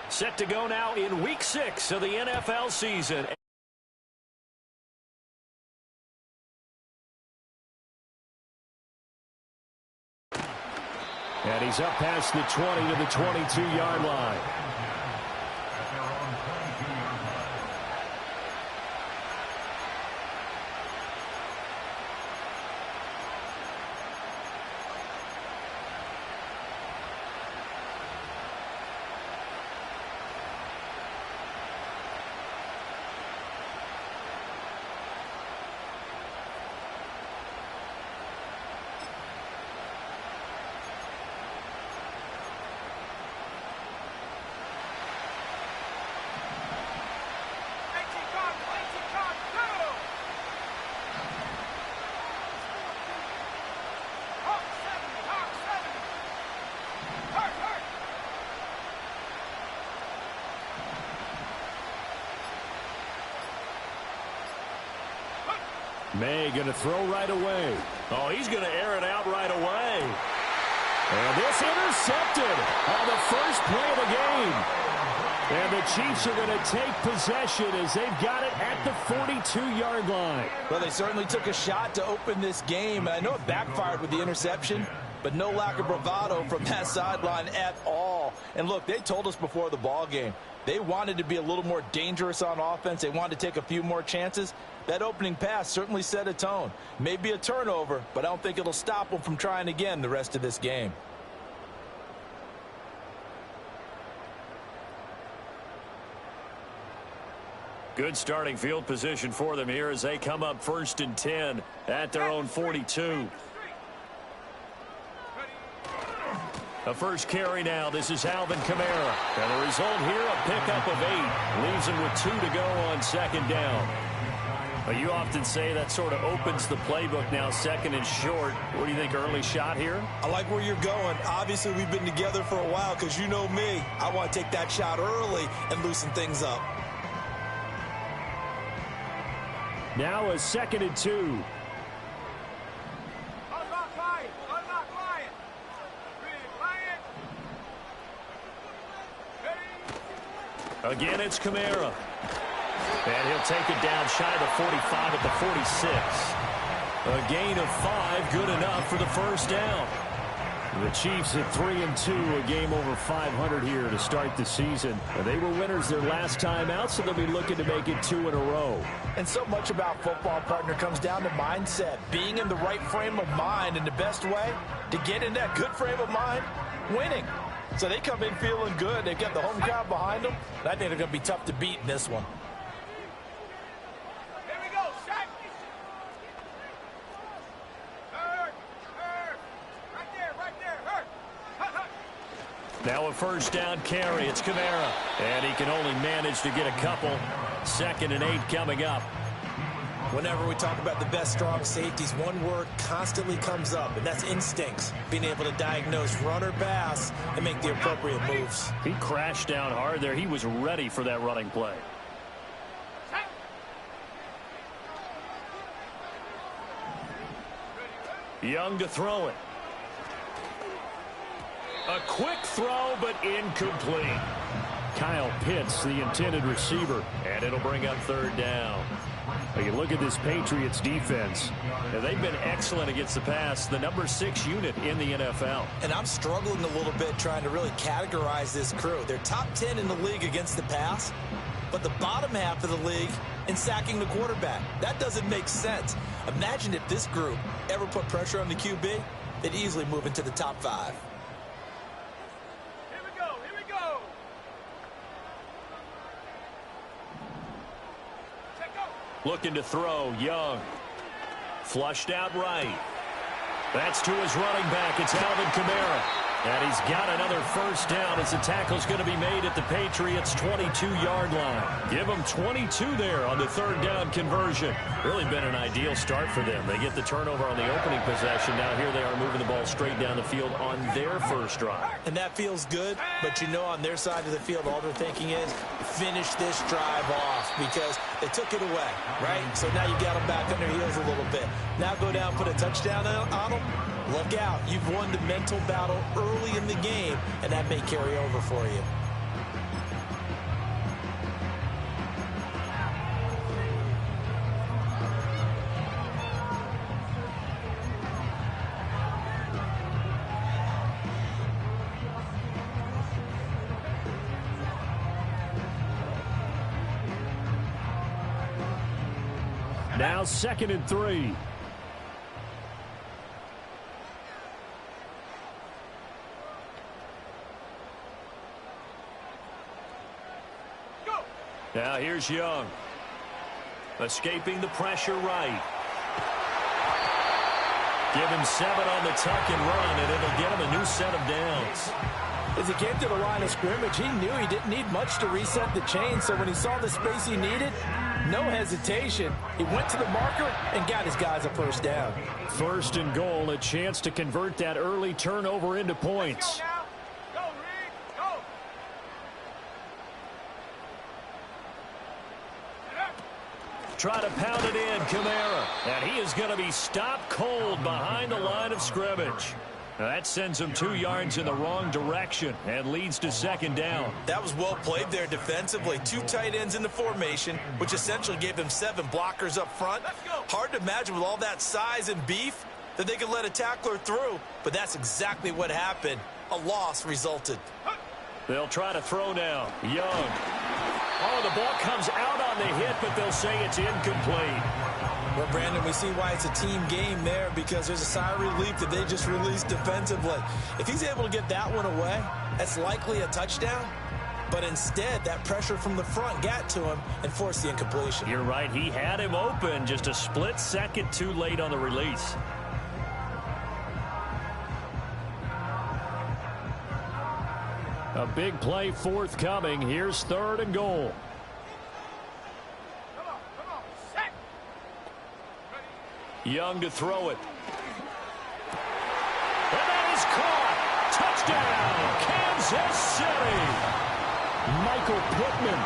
Set to go now in Week 6 of the NFL season. And he's up past the 20 to the 22-yard line. May going to throw right away. Oh, he's going to air it out right away. And this intercepted on the first play of the game. And the Chiefs are going to take possession as they've got it at the 42-yard line. Well, they certainly took a shot to open this game. And I know it backfired with the interception, but no lack of bravado from that sideline at all. And look, they told us before the ball game, they wanted to be a little more dangerous on offense. They wanted to take a few more chances. That opening pass certainly set a tone. Maybe a turnover, but I don't think it'll stop them from trying again the rest of this game. Good starting field position for them here as they come up 1st and 10 at their own 42. The first carry now. This is Alvin Kamara. And the result here, a pickup of 8. Leaves him with 2 to go on 2nd down. But you often say that sort of opens the playbook now, 2nd and short. What do you think, early shot here? I like where you're going. Obviously, we've been together for a while because you know me. I want to take that shot early and loosen things up. Now a 2nd and 2. Again, it's Kamara. And he'll take it down shy of the 45 at the 46. A gain of 5, good enough for the first down. The Chiefs at 3 and 2, a game over 500 here to start the season. They were winners their last time out, so they'll be looking to make it 2 in a row. And so much about football, partner, comes down to mindset. Being in the right frame of mind, and the best way to get in that good frame of mind, winning. So they come in feeling good. They've got the home crowd behind them. I think they're going to be tough to beat in this one. Now a first down carry. It's Kamara. And he can only manage to get a couple. 2nd and 8 coming up. Whenever we talk about the best strong safeties, one word constantly comes up, and that's instincts. Being able to diagnose run or pass and make the appropriate moves. He crashed down hard there. He was ready for that running play. Young to throw it. A quick throw, but incomplete. Kyle Pitts, the intended receiver, and it'll bring up 3rd down. You look at this Patriots defense. Now, they've been excellent against the pass, the number 6 unit in the NFL. And I'm struggling a little bit trying to really categorize this crew. They're top 10 in the league against the pass, but the bottom half of the league in sacking the quarterback. That doesn't make sense. Imagine if this group ever put pressure on the QB, they'd easily move into the top 5. Looking to throw, Young. Flushed out right. That's to his running back. It's Alvin Kamara. And he's got another first down as the tackle's going to be made at the Patriots' 22-yard line. Give them 22 there on the 3rd down conversion. Really been an ideal start for them. They get the turnover on the opening possession. Now here they are moving the ball straight down the field on their first drive. And that feels good, but you know on their side of the field, all they're thinking is finish this drive off because they took it away, right? So now you've got them back on their heels a little bit. Now go down, put a touchdown on them. Look out. You've won the mental battle early in the game, and that may carry over for you. Now 2nd and 3. Now here's Young. Escaping the pressure right. Give him 7 on the tuck and run, and it'll get him a new set of downs. As he came to the line of scrimmage, he knew he didn't need much to reset the chain, so when he saw the space he needed, no hesitation. He went to the marker and got his guys a first down. 1st and goal, a chance to convert that early turnover into points. Try to pound it in, Kamara. And he is going to be stopped cold behind the line of scrimmage. Now that sends him 2 yards in the wrong direction and leads to 2nd down. That was well played there defensively. 2 tight ends in the formation, which essentially gave them 7 blockers up front. Hard to imagine with all that size and beef that they could let a tackler through, but that's exactly what happened. A loss resulted. They'll try to throw now. Young. Oh, the ball comes out on the hit, but they'll say it's incomplete. Well, Brandon, we see why it's a team game there, because there's a sigh of relief that they just released defensively. If he's able to get that one away, that's likely a touchdown. But instead, that pressure from the front got to him and forced the incompletion. You're right. He had him open, just a split second too late on the release. A big play forthcoming. Here's 3rd and goal. Young to throw it. And that is caught. Touchdown, Kansas City. Michael Pittman,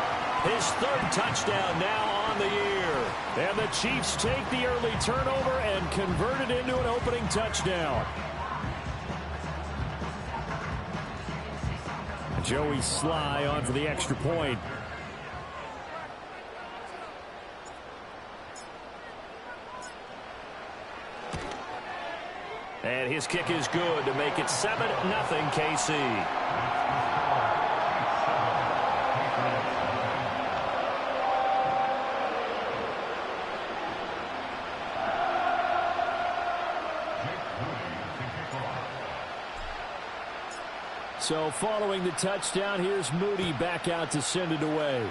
his 3rd touchdown now on the year. And the Chiefs take the early turnover and convert it into an opening touchdown. Joey Sly on for the extra point. And his kick is good to make it 7-0 KC. So following the touchdown, here's Moody back out to send it away.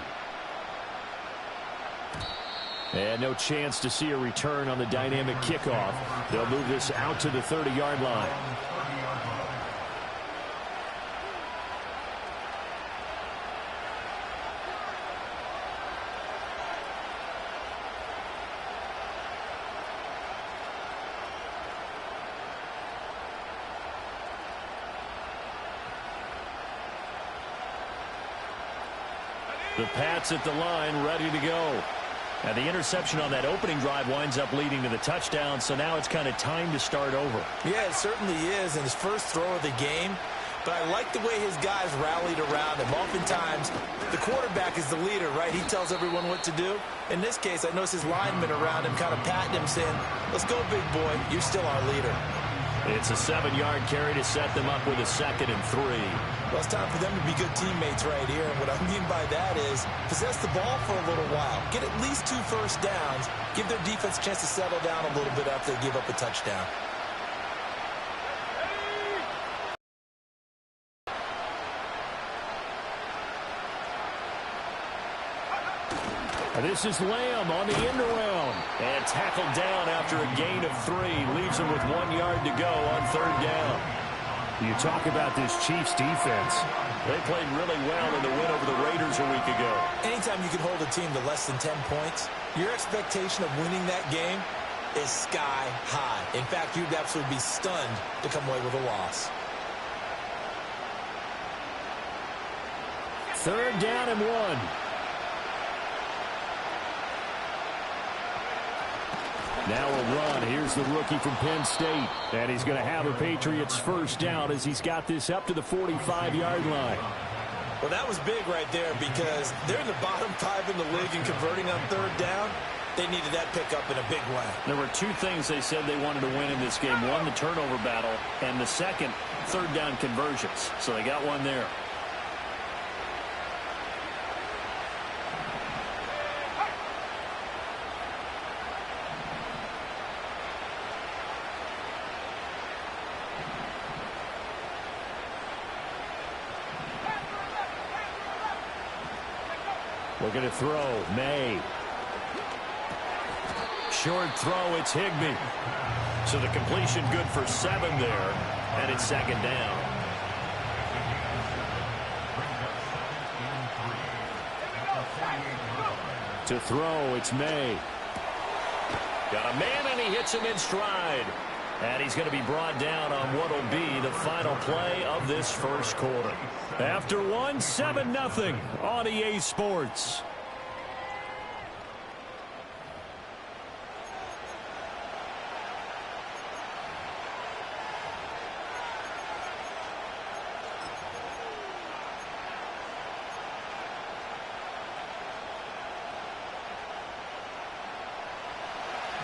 And no chance to see a return on the dynamic kickoff. They'll move this out to the 30-yard line. The Pats at the line, ready to go. Now the interception on that opening drive winds up leading to the touchdown, so now it's kind of time to start over. Yeah, it certainly is in his first throw of the game. But I like the way his guys rallied around him. Oftentimes, the quarterback is the leader, right? He tells everyone what to do. In this case, I noticed his linemen around him kind of patting him, saying, "Let's go, big boy. You're still our leader." It's a 7-yard carry to set them up with a 2nd and 3. Well, it's time for them to be good teammates right here. And what I mean by that is possess the ball for a little while. Get at least 2 first downs. Give their defense a chance to settle down a little bit after they give up a touchdown. This is Lamb on the end around. And tackled down after a gain of 3. Leaves him with 1 yard to go on 3rd down. You talk about this Chiefs defense. They played really well in the win over the Raiders a week ago. Anytime you can hold a team to less than 10 points, your expectation of winning that game is sky high. In fact, you'd absolutely be stunned to come away with a loss. 3rd down and 1. Now a run. Here's the rookie from Penn State. And he's going to have a Patriots first down as he's got this up to the 45-yard line. Well, that was big right there because they're in the bottom 5 in the league and converting on 3rd down. They needed that pickup in a big way. There were 2 things they said they wanted to win in this game. One, the turnover battle, and the second, 3rd down conversions. So they got one there. Looking to throw. May. Short throw. It's Higbee. So the completion good for 7 there. And it's second down. To throw. It's May. Got a man, and he hits him in stride. And he's going to be brought down on what will be the final play of this first quarter. After 7-0 on EA Sports.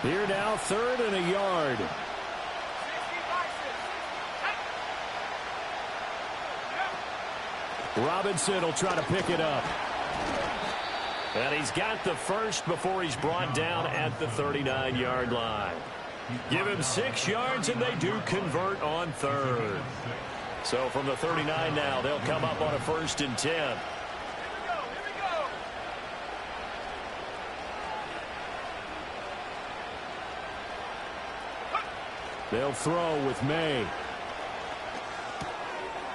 Here now, 3rd and a yard. Robinson will try to pick it up. And he's got the first before he's brought down at the 39-yard line. Give him 6 yards, and they do convert on 3rd. So from the 39 now, they'll come up on a 1st and 10. They'll throw with May.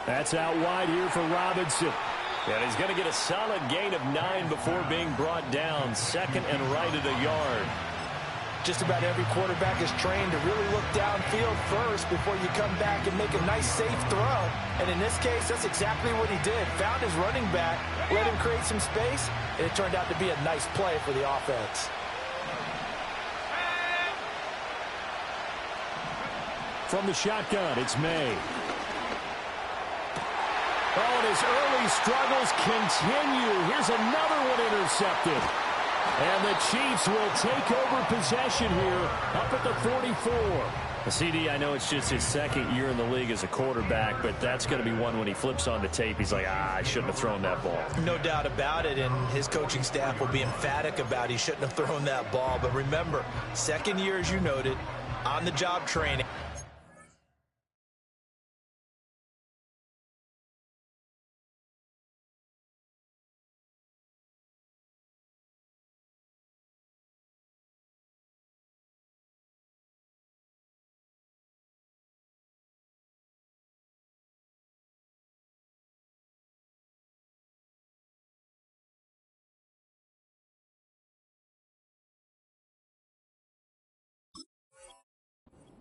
That's out wide here for Robinson. And he's going to get a solid gain of 9 before being brought down. 2nd and right at a yard. Just about every quarterback is trained to really look downfield first before you come back and make a nice, safe throw. And in this case, that's exactly what he did. Found his running back, let him create some space, and it turned out to be a nice play for the offense. From the shotgun, it's May. Oh, and his early struggles continue. Here's another one intercepted. And the Chiefs will take over possession here up at the 44. CD, I know it's just his 2nd year in the league as a quarterback, but that's going to be one when he flips on the tape. He's like, I shouldn't have thrown that ball. No doubt about it, and his coaching staff will be emphatic about he shouldn't have thrown that ball. But remember, 2nd year, as you noted, on-the-job training.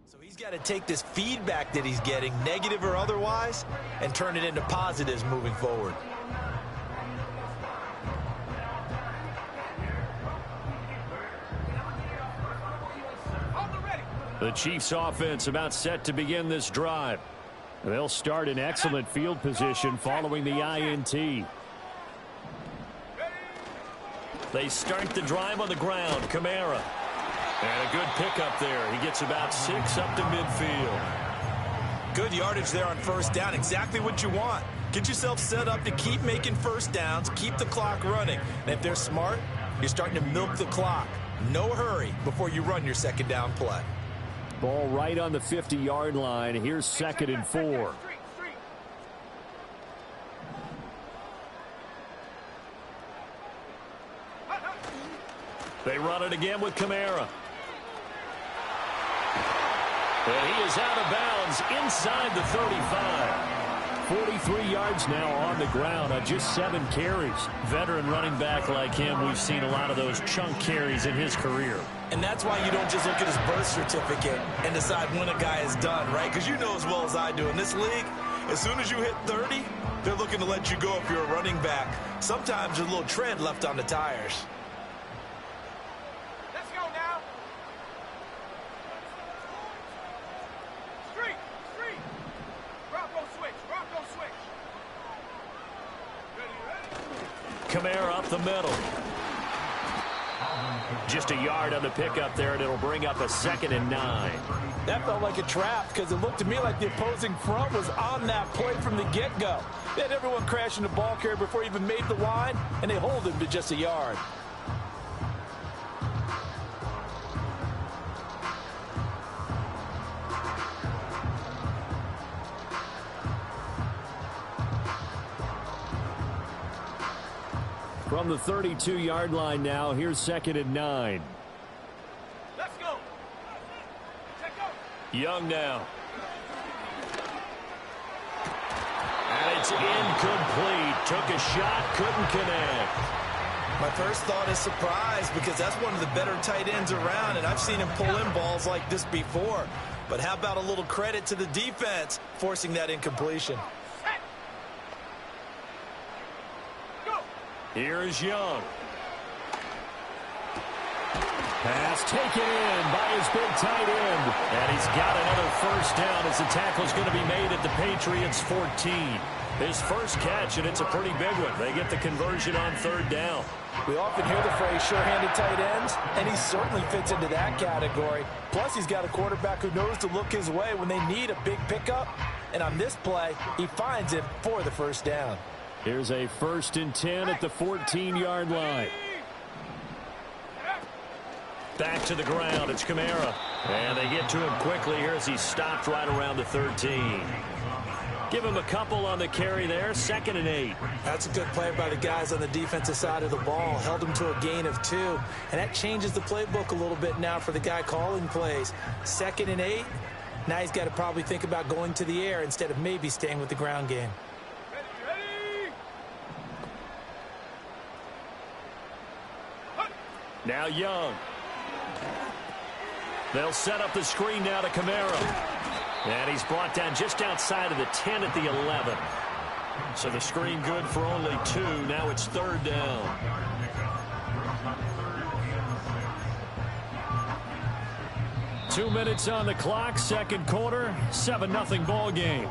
So he's got to take this feedback that he's getting, negative or otherwise, and turn it into positives moving forward. The Chiefs offense about set to begin this drive. They'll start in excellent field position following the INT. They start the drive on the ground. Kamara. And a good pickup there. He gets about 6 up to midfield. Good yardage there on 1st down. Exactly what you want. Get yourself set up to keep making 1st downs, keep the clock running. And if they're smart, you're starting to milk the clock. No hurry before you run your 2nd down play. Ball right on the 50-yard line. Here's 2nd and 4. They run it again with Kamara. And he is out of bounds inside the 35. 43 yards now on the ground on just 7 carries. Veteran running back like him, we've seen a lot of those chunk carries in his career. And that's why you don't just look at his birth certificate and decide when a guy is done, right? Because you know as well as I do, in this league, as soon as you hit 30, they're looking to let you go if you're a running back. Sometimes there's a little tread left on the tires. Kamara up the middle. Just a yard on the pickup there, and it'll bring up a 2nd and 9. That felt like a trap because it looked to me like the opposing front was on that play from the get-go. They had everyone crashing the ball carrier before he even made the line, and they hold him to just a yard. From the 32-yard line now, here's 2nd and 9. Let's go. Young now. And it's incomplete. Took a shot, couldn't connect. My first thought is surprise because that's one of the better tight ends around, and I've seen him pull in balls like this before. But how about a little credit to the defense forcing that incompletion? Here is Young. Pass taken in by his big tight end. And he's got another first down as the tackle's going to be made at the Patriots' 14. His first catch, and it's a pretty big one. They get the conversion on 3rd down. We often hear the phrase sure-handed tight ends, and he certainly fits into that category. Plus, he's got a quarterback who knows to look his way when they need a big pickup. And on this play, he finds it for the first down. Here's a 1st and 10 at the 14-yard line. Back to the ground. It's Kamara. And they get to him quickly here as he's stopped right around the 13. Give him a couple on the carry there. 2nd and 8. That's a good play by the guys on the defensive side of the ball. Held him to a gain of 2. And that changes the playbook a little bit now for the guy calling plays. 2nd and 8. Now he's got to probably think about going to the air instead of maybe staying with the ground game. Now Young. They'll set up the screen now to Kamara. And he's brought down just outside of the 10 at the 11. So the screen good for only 2. Now it's 3rd down. Two minutes on the clock, 2nd quarter, 7-0 ball game.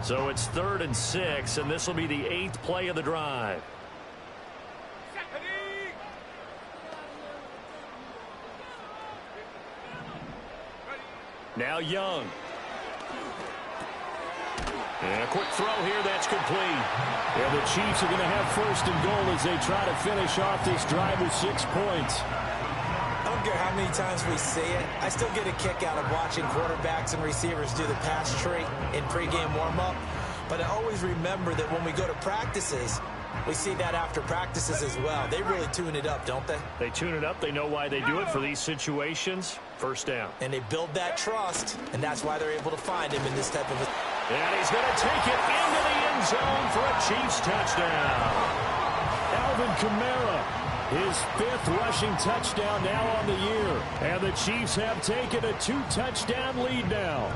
So it's 3rd and 6, and this will be the 8th play of the drive. Now Young. And a quick throw here, that's complete. And the Chiefs are going to have 1st and goal as they try to finish off this drive with 6 points. I don't care how many times we see it. I still get a kick out of watching quarterbacks and receivers do the pass tree in pregame warm-up. But I always remember that when we go to practices, we see that after practices as well. They really tune it up, don't they? They tune it up. They know why they do it for these situations. 1st down. And they build that trust, and that's why they're able to find him in this type of a... And he's going to take it into the end zone for a Chiefs touchdown. Alvin Kamara, his 5th rushing touchdown now on the year. And the Chiefs have taken a 2-touchdown lead now.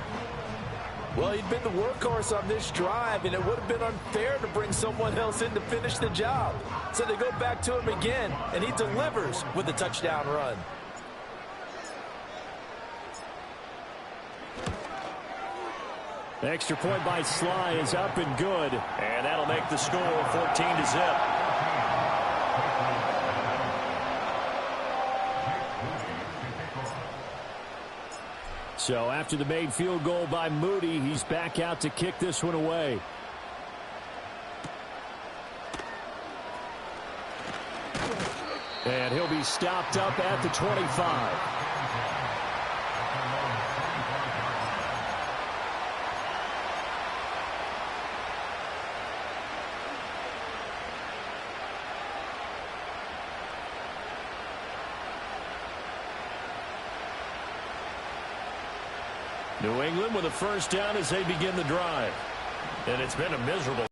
Well, he'd been the workhorse on this drive, and it would have been unfair to bring someone else in to finish the job. So they go back to him again, and he delivers with a touchdown run. Extra point by Sly is up and good. And that'll make the score 14-0. So after the made field goal by Moody, he's back out to kick this one away. And he'll be stopped up at the 25. New England with a 1st down as they begin the drive. And it's been a miserable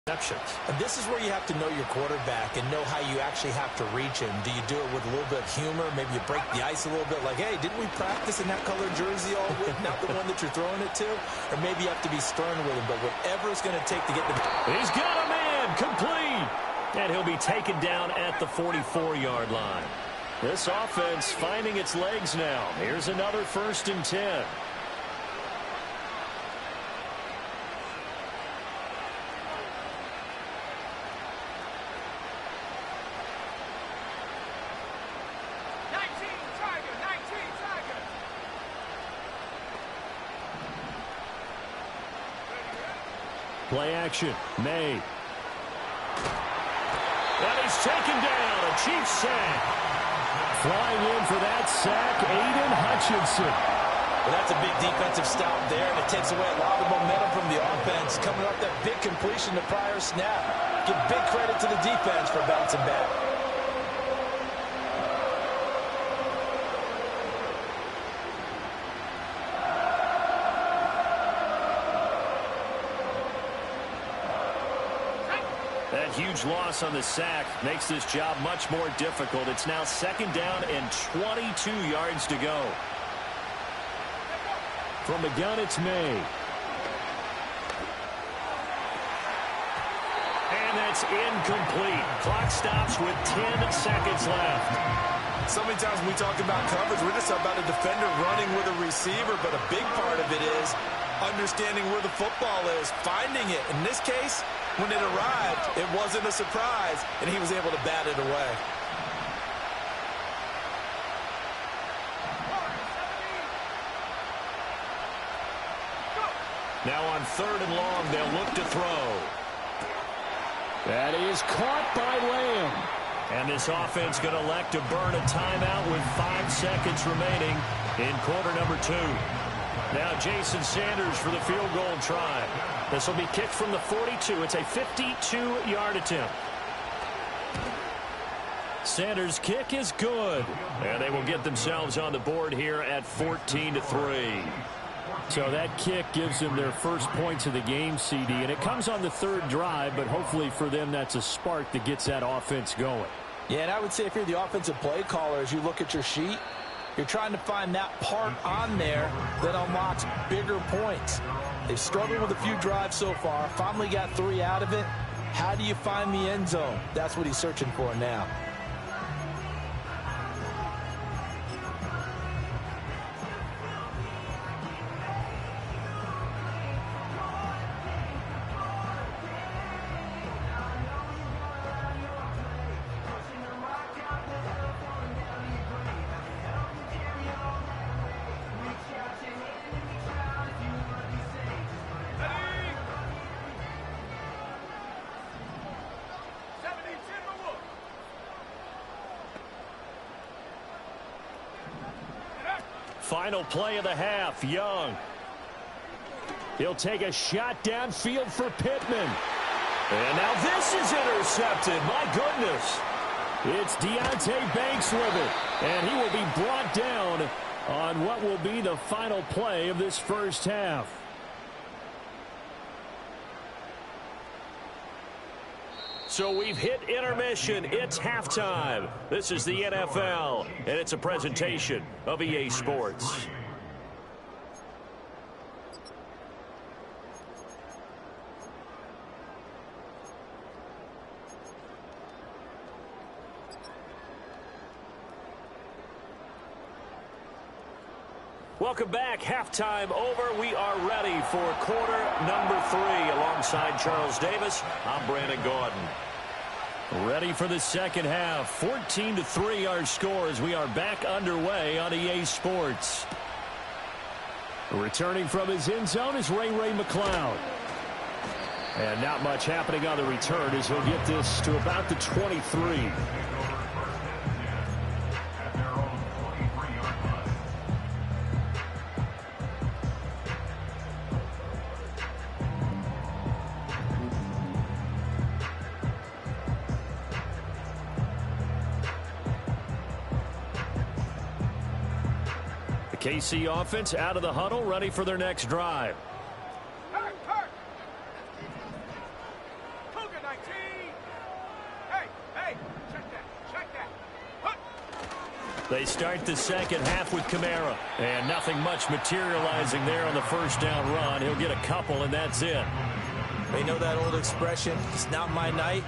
receptions. And this is where you have to know your quarterback and know how you actually have to reach him. Do you do it with a little bit of humor? Maybe you break the ice a little bit like, hey, didn't we practice in that colored jersey all week? Not the one that you're throwing it to? Or maybe you have to be stern with him. But whatever it's going to take to get the... He's got a man complete. And he'll be taken down at the 44-yard line. This offense finding its legs now. Here's another 1st and 10. Play action. May. And he's taken down. A Chiefs sack. Flying in for that sack, Aiden Hutchinson. Well, that's a big defensive stop there, and it takes away a lot of momentum from the offense. Coming off that big completion the prior snap. Give big credit to the defense for bouncing back. That huge loss on the sack makes this job much more difficult. It's now 2nd down and 22 yards to go. From the gun, it's May. And that's incomplete. Clock stops with 10 seconds left. So many times when we talk about coverage, we're just about a defender running with a receiver, but a big part of it is understanding where the football is, finding it. In this case, when it arrived, it wasn't a surprise, and he was able to bat it away. Now on 3rd and long, they'll look to throw. That is caught by Lamb. And this offense going to elect to burn a timeout with 5 seconds remaining in quarter number 2. Now Jason Sanders for the field goal try. This will be kicked from the 42. It's a 52-yard attempt. Sanders' kick is good. And they will get themselves on the board here at 14-3. So that kick gives them their first points of the game, CD. And it comes on the 3rd drive, but hopefully for them that's a spark that gets that offense going. Yeah, and I would say if you're the offensive play caller, as you look at your sheet, you're trying to find that part on there that unlocks bigger points. They've struggled with a few drives so far. Finally got 3 out of it. How do you find the end zone? That's what he's searching for now. Final play of the half. Young. He'll take a shot downfield for Pittman. And now this is intercepted. My goodness. It's Deonte Banks with it. And he will be brought down on what will be the final play of this first half. So we've hit intermission. It's halftime. This is the NFL, and it's a presentation of EA Sports. Welcome back. Halftime over. We are ready for quarter number 3. Alongside Charles Davis, I'm Brandon Gordon. Ready for the second half. 14-3 our score as we are back underway on EA Sports. Returning from his end zone is Ray McCloud. And not much happening on the return as he'll get this to about the 23. KC offense out of the huddle, ready for their next drive. Cougar 19. Hey, check that. They start the second half with Kamara. And nothing much materializing there on the first down run. He'll get a couple, and that's it. They know that old expression, it's not my night.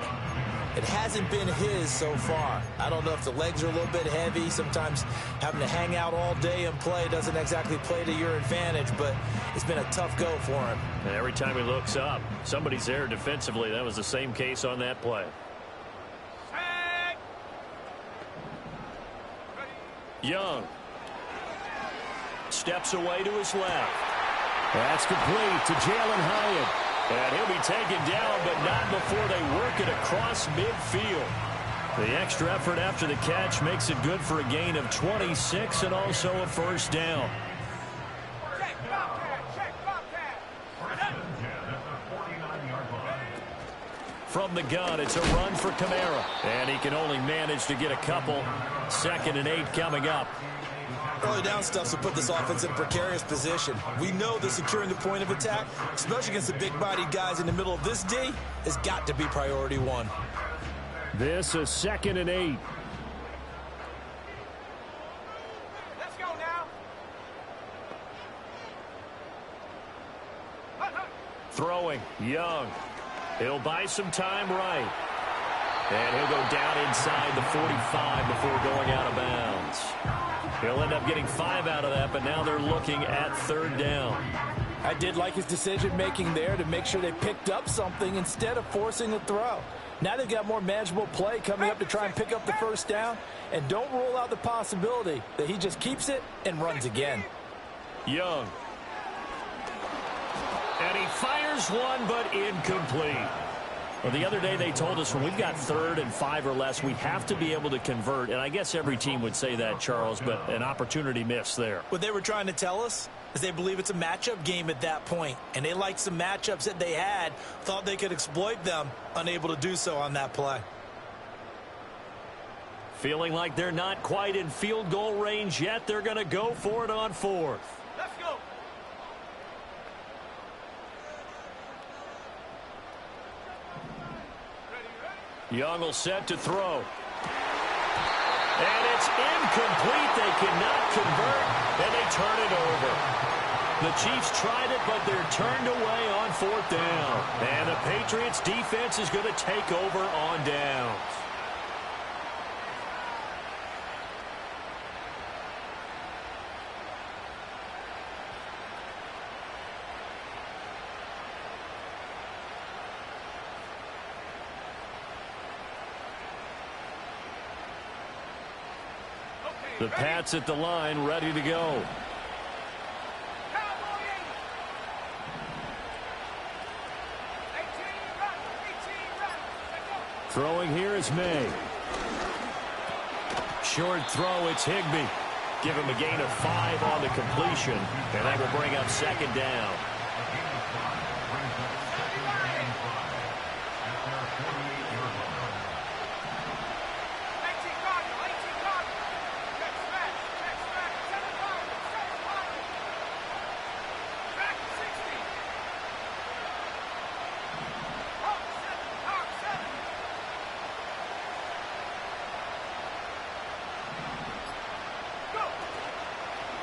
It hasn't been his so far. I don't know if the legs are a little bit heavy. Sometimes having to hang out all day and play doesn't exactly play to your advantage, but it's been a tough go for him. And every time he looks up, somebody's there defensively. That was the same case on that play. Young steps away to his left. That's complete to Jalen Hyatt. And he'll be taken down, but not before they work it across midfield. The extra effort after the catch makes it good for a gain of 26 and also a first down. From the gun, it's a run for Kamara. And he can only manage to get a couple. 2nd and 8 coming up. Early down stuff to put this offense in a precarious position. We know that securing the point of attack, especially against the big-bodied guys in the middle of this D, has got to be priority one. This is 2nd and 8. Let's go now. Throwing, Young. He'll buy some time right. And he'll go down inside the 45 before going out of bounds. He'll end up getting 5 out of that, but now they're looking at 3rd down. I did like his decision-making there to make sure they picked up something instead of forcing a throw. Now they've got more manageable play coming up to try and pick up the first down. And don't rule out the possibility that he just keeps it and runs again. Young. And he fires one, but incomplete. Well, the other day they told us when we've got 3rd and 5 or less, we have to be able to convert. And I guess every team would say that, Charles, but an opportunity missed there. What they were trying to tell us is they believe it's a matchup game at that point. And they liked some matchups that they had, thought they could exploit them, unable to do so on that play. Feeling like they're not quite in field goal range yet, they're going to go for it on 4th. Let's go. Young will set to throw. And it's incomplete. They cannot convert, and they turn it over. The Chiefs tried it, but they're turned away on 4th down. And the Patriots defense is going to take over on downs. The Pats at the line, ready to go. Throwing here is May. Short throw, it's Higbee. Give him a gain of 5 on the completion, and that will bring up 2nd down.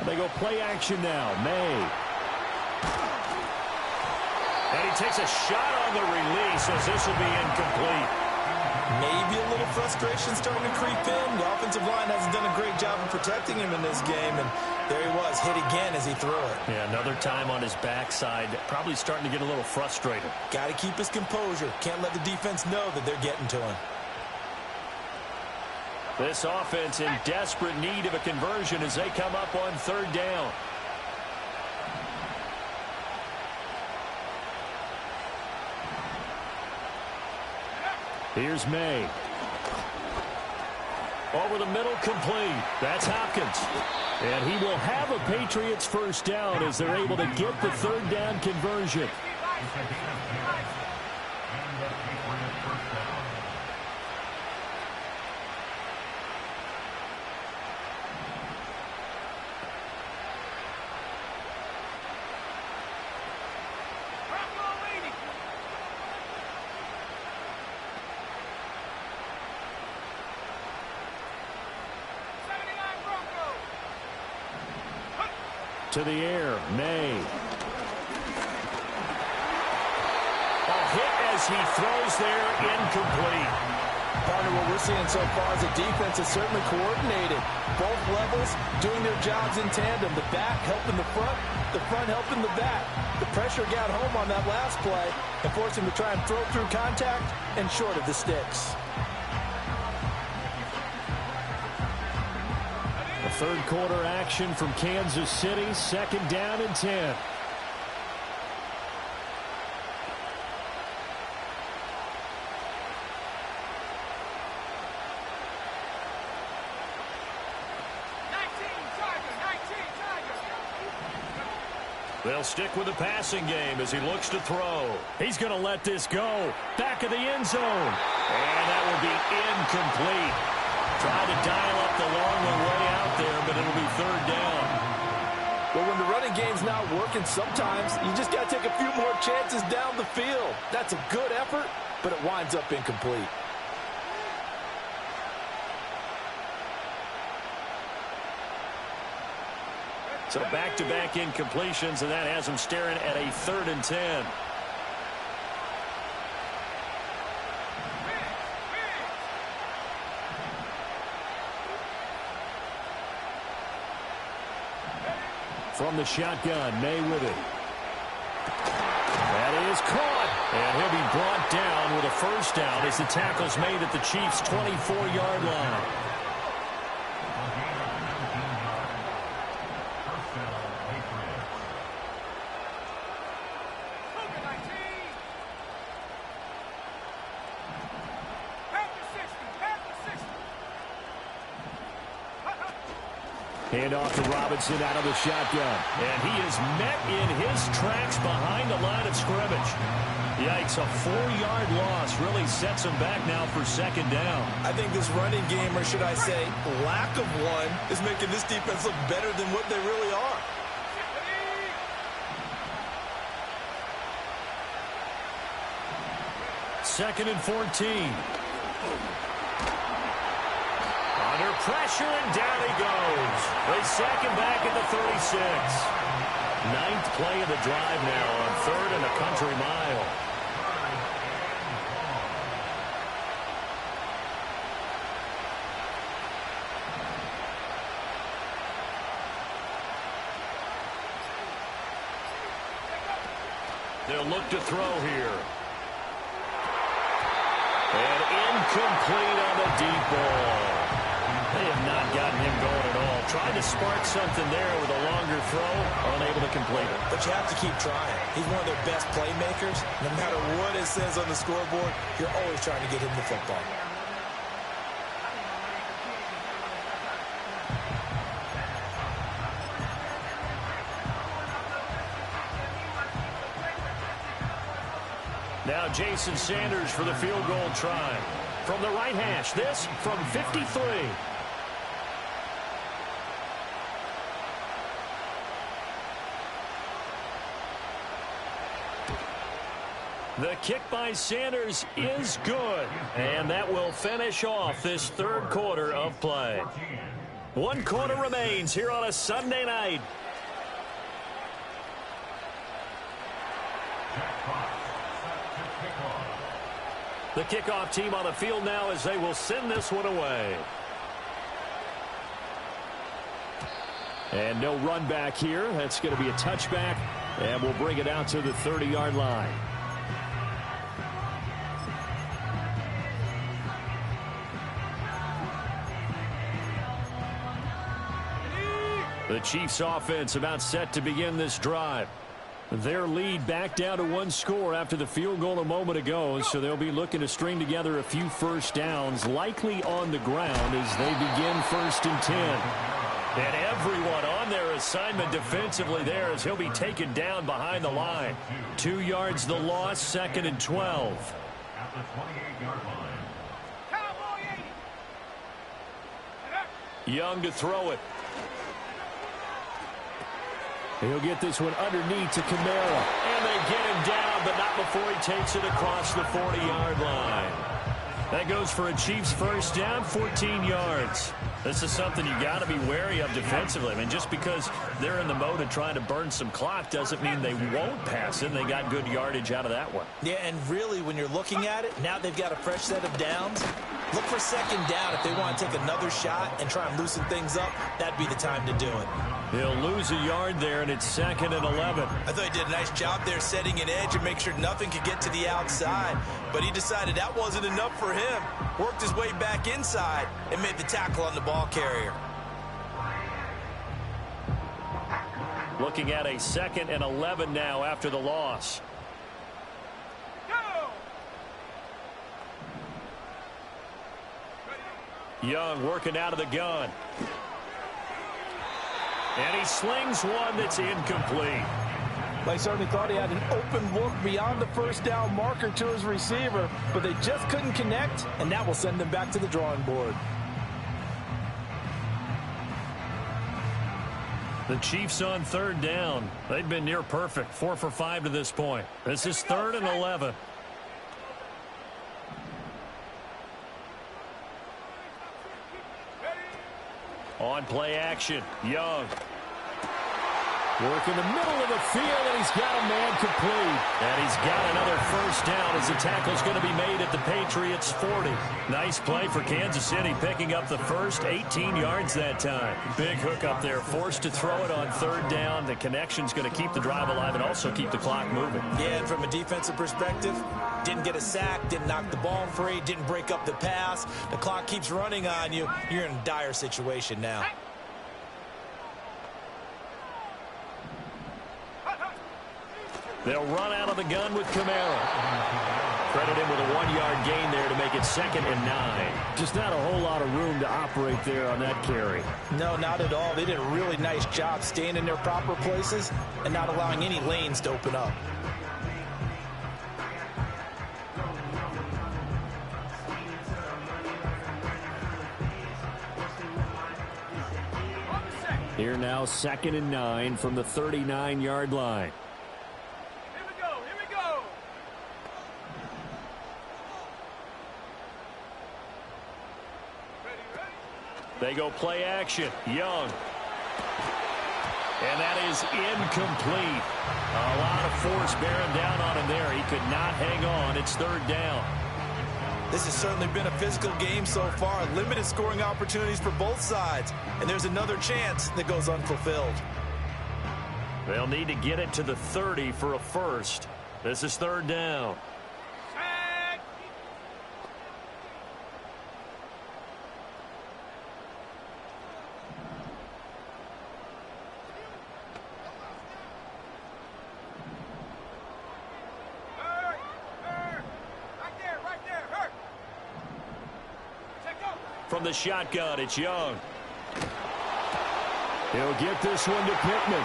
They go play action now. May. And he takes a shot on the release as this will be incomplete. Maybe a little frustration starting to creep in. The offensive line hasn't done a great job of protecting him in this game. And there he was, hit again as he threw it. Yeah, another time on his backside. Probably starting to get a little frustrated. Got to keep his composure. Can't let the defense know that they're getting to him. This offense in desperate need of a conversion as they come up on 3rd down. Here's May. Over the middle, complete. That's Hopkins. And he will have a Patriots first down as they're able to get the 3rd down conversion. To the air, May. A hit as he throws there, incomplete. Partner, what we're seeing so far is the defense is certainly coordinated. Both levels doing their jobs in tandem. The back helping the front helping the back. The pressure got home on that last play and forced him to try and throw through contact and short of the sticks. Third quarter action from Kansas City. 2nd down and 10. They'll stick with the passing game as he looks to throw. He's going to let this go. Back of the end zone. And that will be incomplete. Try to dial up the long way out there, but it'll be third down. Well, when the running game's not working, sometimes you just got to take a few more chances down the field. That's a good effort, but it winds up incomplete. So back-to-back incompletions, and that has him staring at a 3rd and 10. From the shotgun, May with it. That is caught. And he'll be brought down with a first down as the tackle's made at the Chiefs' 24-yard line. Hand off to Robinson out of the shotgun. And he is met in his tracks behind the line of scrimmage. Yikes, a 4-yard loss really sets him back now for 2nd down. I think this running game, or should I say lack of one, is making this defense look better than what they really are. Second and 14. Under pressure, and down he goes. They sack him back at the 36. 9th play of the drive now on 3rd and a country mile. They'll look to throw here. And incomplete on the deep ball. They have not gotten him going at all. Tried to spark something there with a longer throw, unable to complete it. But you have to keep trying. He's one of their best playmakers. No matter what it says on the scoreboard, you're always trying to get him the football. Now Jason Sanders for the field goal try. From the right hash, this from 53. The kick by Sanders is good. And that will finish off this 3rd quarter of play. 1 quarter remains here on a Sunday night. The kickoff team on the field now as they will send this one away. And no run back here. That's going to be a touchback, and we'll bring it out to the 30-yard line. The Chiefs offense about set to begin this drive. Their lead back down to 1 score after the field goal a moment ago, so they'll be looking to string together a few first downs, likely on the ground as they begin 1st and 10. And everyone on their assignment defensively there as he'll be taken down behind the line. 2 yards the loss, 2nd and 12. At the 28-yard line. Cowboy 80. Young to throw it. He'll get this one underneath to Kamara. And they get him down, but not before he takes it across the 40-yard line. That goes for a Chiefs first down, 14 yards. This is something you got to be wary of defensively. I mean, just because they're in the mode of trying to burn some clock doesn't mean they won't pass it. They got good yardage out of that one. Yeah, and really, when you're looking at it, now they've got a fresh set of downs. Look for 2nd down if they want to take another shot and try and loosen things up. That'd be the time to do it. He'll lose a yard there, and it's 2nd and 11. I thought he did a nice job there setting an edge and make sure nothing could get to the outside. But he decided that wasn't enough for him. Worked his way back inside and made the tackle on the ball carrier. Looking at a 2nd and 11 now after the loss. Young working out of the gun. And he slings one that's incomplete. Well, he certainly thought he had an open look beyond the first down marker to his receiver, but they just couldn't connect, and that will send them back to the drawing board. The Chiefs on third down. They've been near perfect. 4 for 5 to this point. This is 3rd and 11. On play action, Young. Work in the middle of the field, and he's got a man complete. And he's got another first down as the tackle's going to be made at the Patriots' 40. Nice play for Kansas City, picking up the first 18 yards that time. Big hook up there, forced to throw it on third down. The connection's going to keep the drive alive and also keep the clock moving. Yeah, and from a defensive perspective, didn't get a sack, didn't knock the ball free, didn't break up the pass. The clock keeps running on you. You're in a dire situation now. They'll run out of the gun with Kamara. Credit him with a 1-yard gain there to make it 2nd and 9. Just not a whole lot of room to operate there on that carry. No, not at all. They did a really nice job staying in their proper places and not allowing any lanes to open up. Here now, 2nd and 9 from the 39-yard line. They go play action. Young. And that is incomplete. A lot of force bearing down on him there. He could not hang on. It's 3rd down. This has certainly been a physical game so far. Limited scoring opportunities for both sides. And there's another chance that goes unfulfilled. They'll need to get it to the 30 for a first. This is 3rd down. From the shotgun, it's Young. He'll get this one to Pittman.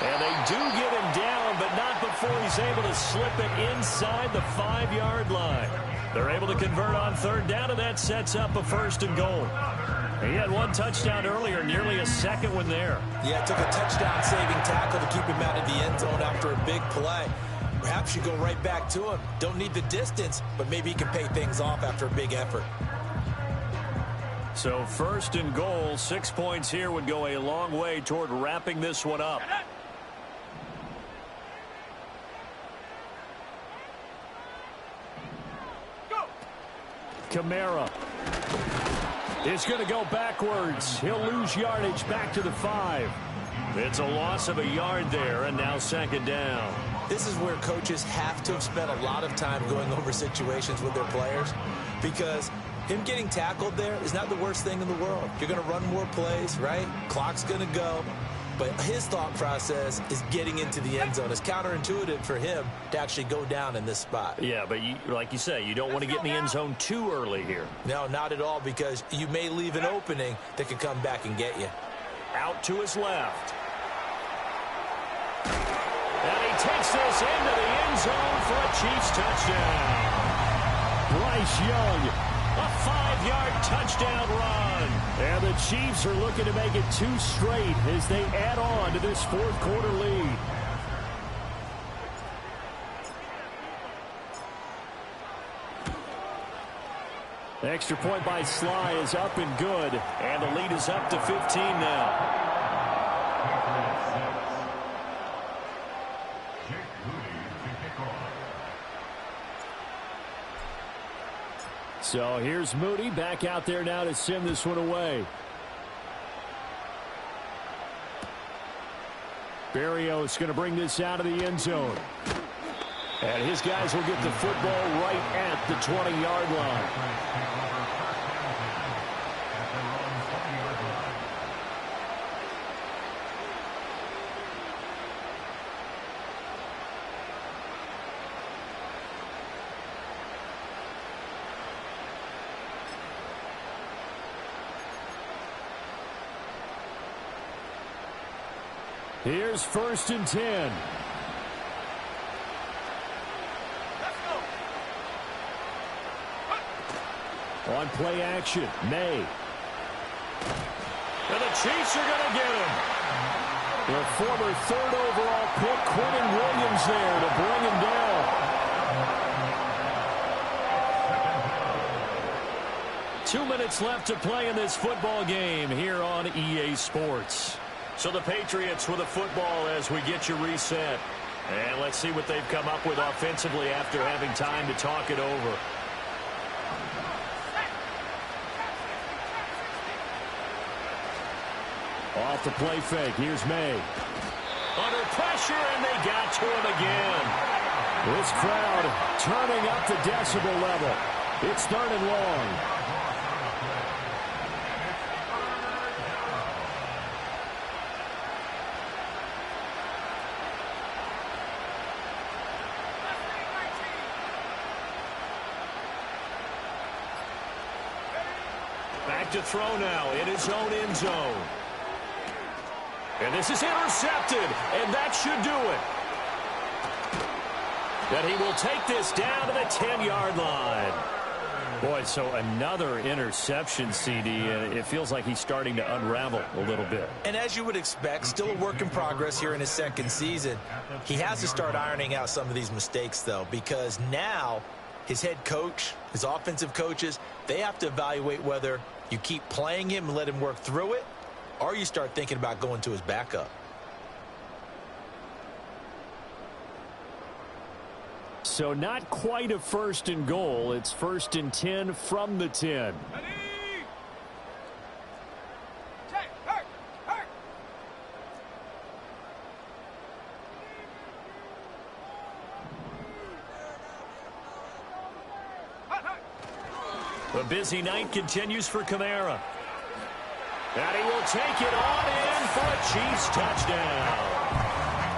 And they do get him down, but not before he's able to slip it inside the 5-yard line. They're able to convert on 3rd down, and that sets up a 1st and goal. He had 1 touchdown earlier, nearly a 2nd one there. Yeah, it took a touchdown-saving tackle to keep him out of the end zone after a big play. Perhaps you go right back to him. Don't need the distance, but maybe he can pay things off after a big effort. So 1st and goal, 6 points here would go a long way toward wrapping this one up. Kamara is going to go backwards. He'll lose yardage back to the 5. It's a loss of a yard there, and now 2nd down. This is where coaches have to have spent a lot of time going over situations with their players, because him getting tackled there is not the worst thing in the world. You're going to run more plays, right? Clock's going to go. But his thought process is getting into the end zone. It's counterintuitive for him to actually go down in this spot. Yeah, but like you say, you don't want to get in the end zone too early here. No, not at all, because you may leave an opening that could come back and get you. Out to his left. And he takes this into the end zone for a Chiefs touchdown. Bryce Young, a 5-yard touchdown run. And the Chiefs are looking to make it 2 straight as they add on to this 4th quarter lead. Extra point by Sly is up and good. And the lead is up to 15 now. So here's Moody back out there now to send this one away. Berrios going to bring this out of the end zone. And his guys will get the football right at the 20-yard line. Here's 1st and 10. On play action, May. And the Chiefs are going to get him. The former 3rd overall pick, Quentin Williams, there to bring him down. 2 minutes left to play in this football game here on EA Sports. So the Patriots with a football as we get you reset. And let's see what they've come up with offensively after having time to talk it over. Off the play fake. Here's May. Under pressure, and they got to him again. This crowd turning up the decibel level. It's 3rd and long. Back to throw now in his own end zone. And this is intercepted, and that should do it. And he will take this down to the 10-yard line. Boy, so another interception, CD, and it feels like he's starting to unravel a little bit. And as you would expect, still a work in progress here in his 2nd season. He has to start ironing out some of these mistakes, though, because now his head coach, his offensive coaches, they have to evaluate whether you keep playing him and let him work through it, or you start thinking about going to his backup. So not quite a 1st and goal. It's 1st and 10 from the 10. The busy night continues for Kamara. And he will take it on in for a Chiefs touchdown.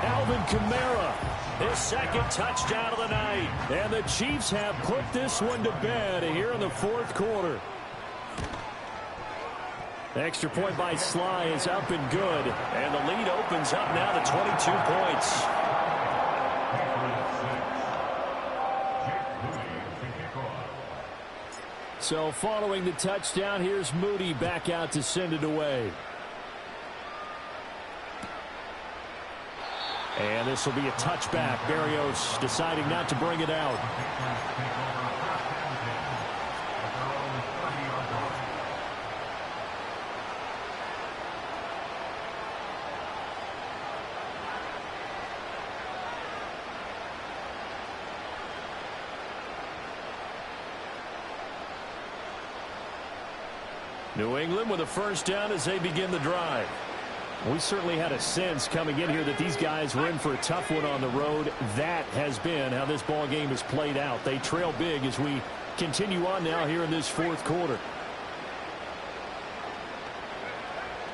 Alvin Kamara, His 2nd touchdown of the night. and the Chiefs have put this one to bed here in the 4th quarter. Extra point by Sly is up and good. And the lead opens up now to 22 points. So following the touchdown, here's Moody back out to send it away. And this will be a touchback. Berrios deciding not to bring it out. New England with a 1st down as they begin the drive. We certainly had a sense coming in here that these guys were in for a tough one on the road. That has been how this ball game has played out. They trail big as we continue on now here in this 4th quarter.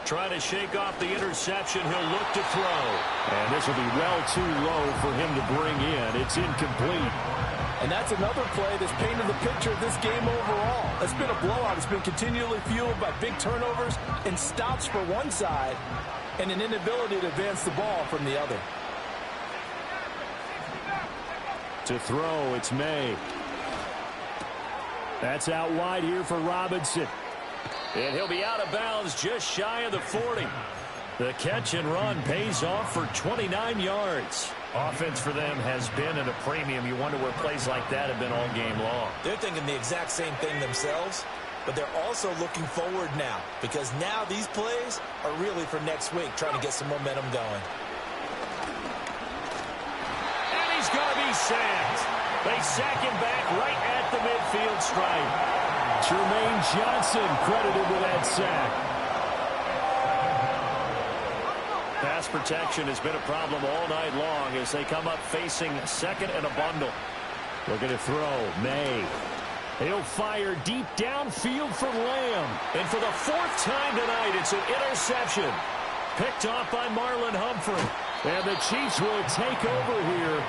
Trying to shake off the interception. He'll look to throw. And this will be well too low for him to bring in. It's incomplete. And that's another play that's painted the picture of this game overall. It's been a blowout. It's been continually fueled by big turnovers and stops for one side and an inability to advance the ball from the other. To throw, it's May. That's out wide here for Robinson. And he'll be out of bounds just shy of the 40. The catch and run pays off for 29 yards. Offense for them has been at a premium. You wonder where plays like that have been all game long. They're thinking the exact same thing themselves, but they're also looking forward now because now these plays are really for next week, trying to get some momentum going. And he's going to be sacked. They sack him back right at the midfield stripe. Jermaine Johnson credited with that sack. Pass protection has been a problem all night long as they come up facing 2nd and a bundle. Looking to throw, May. He'll fire deep downfield for Lamb. And for the 4th time tonight, it's an interception. Picked off by Marlon Humphrey. And the Chiefs will take over here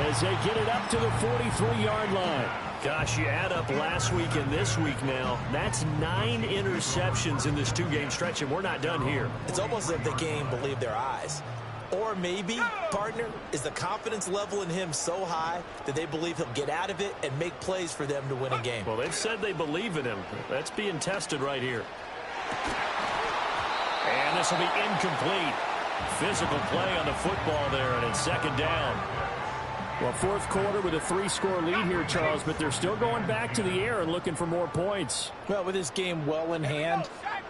as they get it up to the 43-yard line. Gosh, you add up last week and this week now. That's 9 interceptions in this 2-game stretch, and we're not done here. It's almost as if they can't even believe their eyes. Or maybe, partner, is the confidence level in him so high that they believe he'll get out of it and make plays for them to win a game. Well, they've said they believe in him. That's being tested right here. And this will be incomplete. Physical play on the football there, and it's second down. Well, fourth quarter with a 3-score lead here, Charles, but they're still going back to the air and looking for more points. Well, with this game well in hand,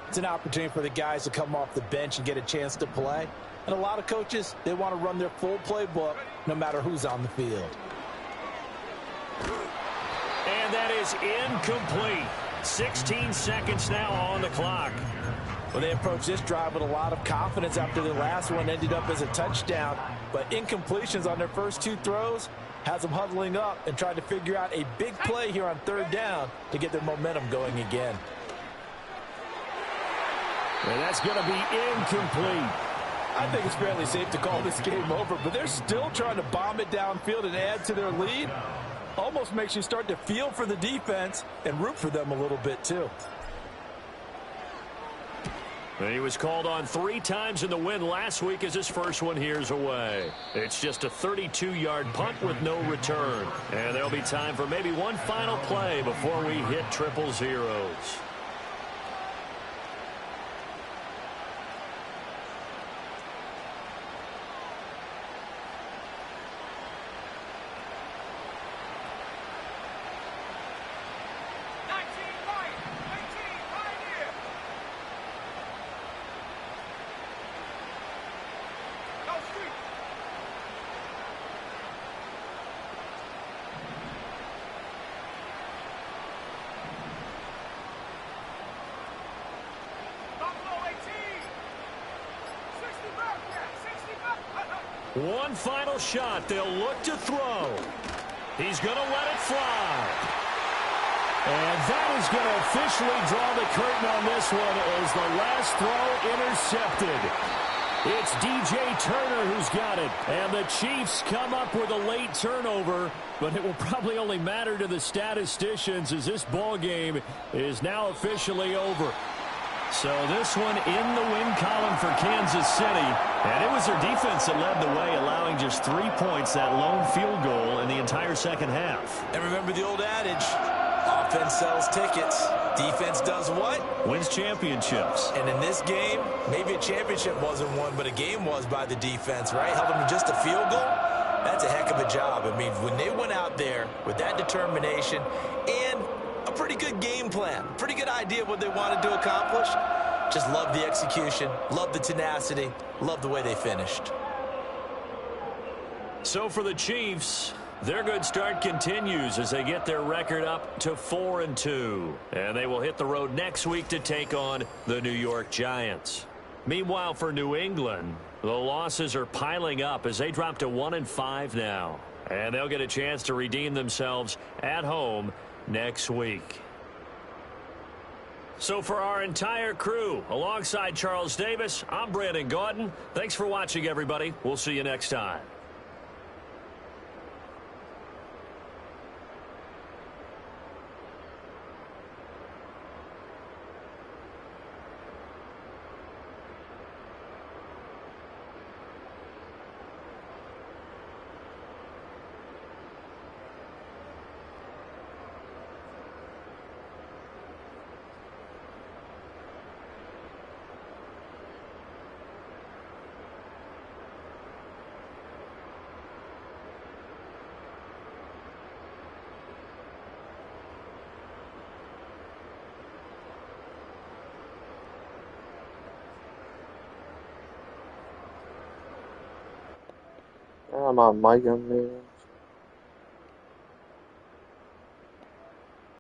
it's an opportunity for the guys to come off the bench and get a chance to play. And a lot of coaches, they want to run their full playbook no matter who's on the field. And that is incomplete. 16 seconds now on the clock. Well, they approached this drive with a lot of confidence after the last one ended up as a touchdown. But incompletions on their first 2 throws has them huddling up and trying to figure out a big play here on third down to get their momentum going again. And that's going to be incomplete. I think it's fairly safe to call this game over, but they're still trying to bomb it downfield and add to their lead. Almost makes you start to feel for the defense and root for them a little bit too. He was called on 3 times in the win last week as his first one here's away. It's just a 32-yard punt with no return. And there'll be time for maybe one final play before we hit triple zeros. One final shot. They'll look to throw. He's going to let it fly. And that is going to officially draw the curtain on this one as the last throw intercepted. It's DJ Turner who's got it. And the Chiefs come up with a late turnover, but it will probably only matter to the statisticians as this ball game is now officially over. So this one in the win column for Kansas City. And it was their defense that led the way, allowing just 3 points, that lone field goal in the entire second half. And remember the old adage, offense sells tickets. Defense does what? Wins championships. And in this game, maybe a championship wasn't won, but a game was by the defense, right? Held them to just a field goal. That's a heck of a job. I mean, when they went out there with that determination and a pretty good game plan, pretty good idea of what they wanted to accomplish. Just love the execution, love the tenacity, love the way they finished. So for the Chiefs, their good start continues as they get their record up to 4-2. And they will hit the road next week to take on the New York Giants. Meanwhile, for New England, the losses are piling up as they drop to 1-5 now. And they'll get a chance to redeem themselves at home next week. So for our entire crew, alongside Charles Davis, I'm Brandon Gaudin. Thanks for watching, everybody. We'll see you next time. I'm on mic, man.